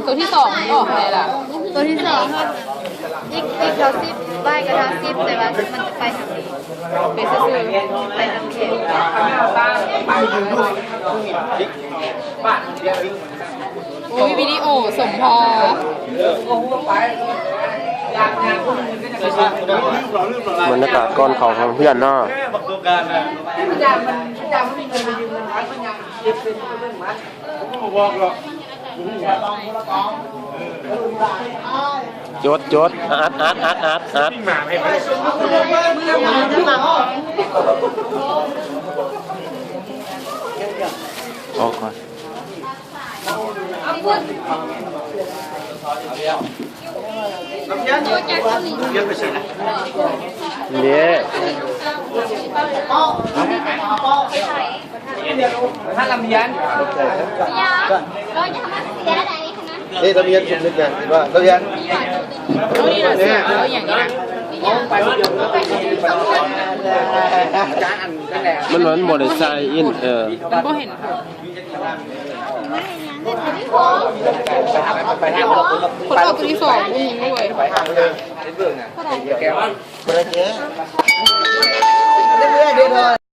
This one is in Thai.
ตัวที่สองออกอะไรล่ะ ตัวที่สองอีกเราซิปใบกระทาซิปแต่ว่ามันจะไปทางนี้ เป็นซื่อ ไปทางเข็ม โอ้ยวิดีโอสมพอบ รรยากาศก่อนเขาทางเพื่อนเนาะจดอัดออกก่อนเนี่ยท่านลำยัน นี่ทะเบียนสุ่มหนึ่งอย่างเห็นว่าทะเบียน เอานี่เราเสียแล้วอย่างนี้นะ มันเหมือนโมเดลไซน์อินมันก็เห็นคนออกตัวที่สองมึงด้วย เมื่อกี้เรื่อยๆเดี๋ยว